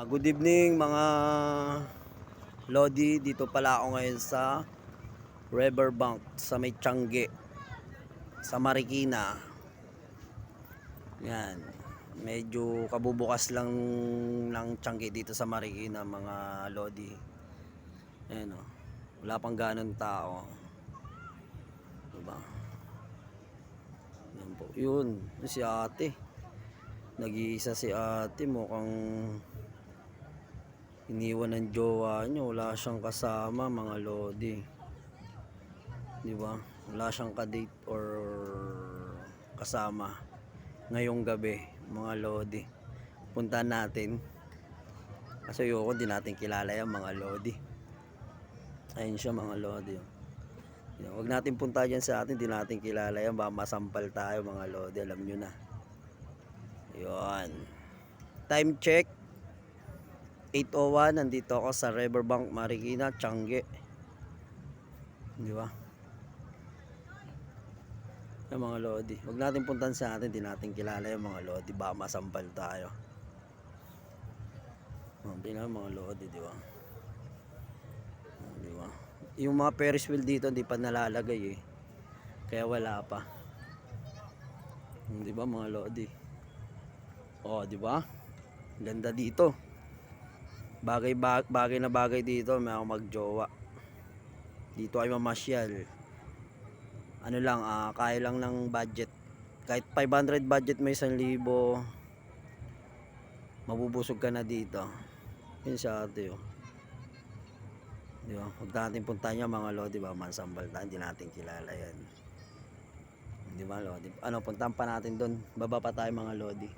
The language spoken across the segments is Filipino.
Good evening mga Lodi. Dito pala ako ngayon sa Riverbank sa may Tiangge sa Marikina. Yan. Medyo kabubukas lang ng Tiangge dito sa Marikina mga Lodi. Ayan o. Wala pang ganun tao. Diba? Yan po. Yun. Si ate. Nag-iisa si ate. Mukhang iniwan ng jowa niya, wala siyang kasama mga Lodi. Di ba? Wala siyang ka-date or kasama ngayong gabi mga Lodi. Puntahan natin. Kasi ayoko din natin kilala yan mga Lodi. Ayun siya mga Lodi. Huwag natin punta dyan sa atin, di natin kilala yan. Baka masampal tayo mga Lodi, alam nyo na. Yun. Time check 8:01, nandito ako sa Riverbank Marikina, Tiangge. Di ba? Yung mga Lodi. Huwag natin puntahan sa atin, di natin kilala yung mga Lodi. Baka masampal tayo. Mga Lodi, di ba? Di ba? Yung mga Ferris wheel dito, hindi pa nalalagay eh. Kaya wala pa. Di ba mga Lodi? Oh, di ba? Ganda dito. Bagay na bagay dito, may ako magjowa. Dito ay mamasyal. Ano lang, kaya lang ng budget. Kahit 500 budget may 1,000, mabubusog ka na dito. Yun sa ate oh. Di ba? Huwag natin puntahan niya mga Lodi, ba? Mansambal tayo, hindi natin kilala yan. Di ba Lodi? Ano, puntahan pa natin doon. Baba pa tayo mga Lodi.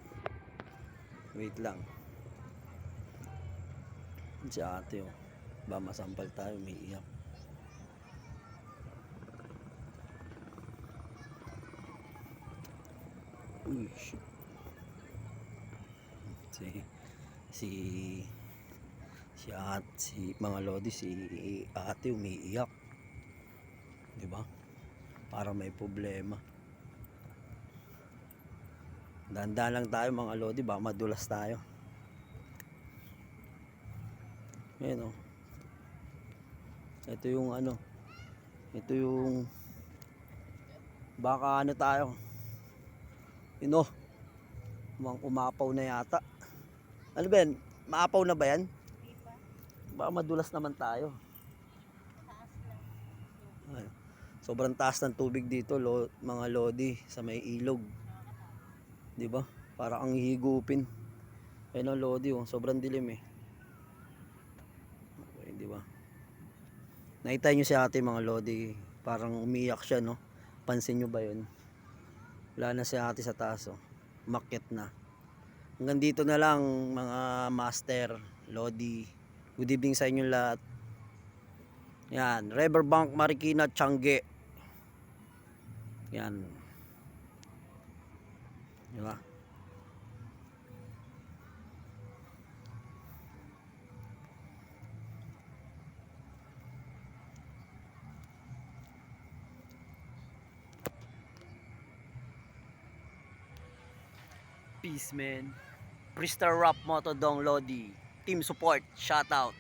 Wait lang. Si ate oh. Ba masampal tayo, may iyak. Uy, shit. Si mga Lodi, si ate umiiyak. 'Di ba? Para may problema. Dahan-dahan lang tayo mga Lodi, ba madulas tayo. Ayan oh. Ito yung ano. Ito yung baka ano tayo. Ino. Umapaw na yata. Ano ba yan? Maapaw na ba yan? Baka madulas naman tayo. Ay, sobrang taas ng tubig dito mga Lodi sa may ilog. 'Di ba? Para ang higupin. Ayun ang Lodi oh, sobrang dilim eh. Okay, 'di ba? Nakita niyo si ate mga Lodi, parang umiyak siya no. Pansin niyo ba 'yun? Wala na si ate sa taas oh. Umakyat na. Hanggang dito na lang mga master, Lodi. Good evening sa inyo lahat. Yan, Riverbank Marikina, Tiangge. Yan. Di ba? Peace man. Freestyle Rap Moto Dong Lodi. Team support, shout out.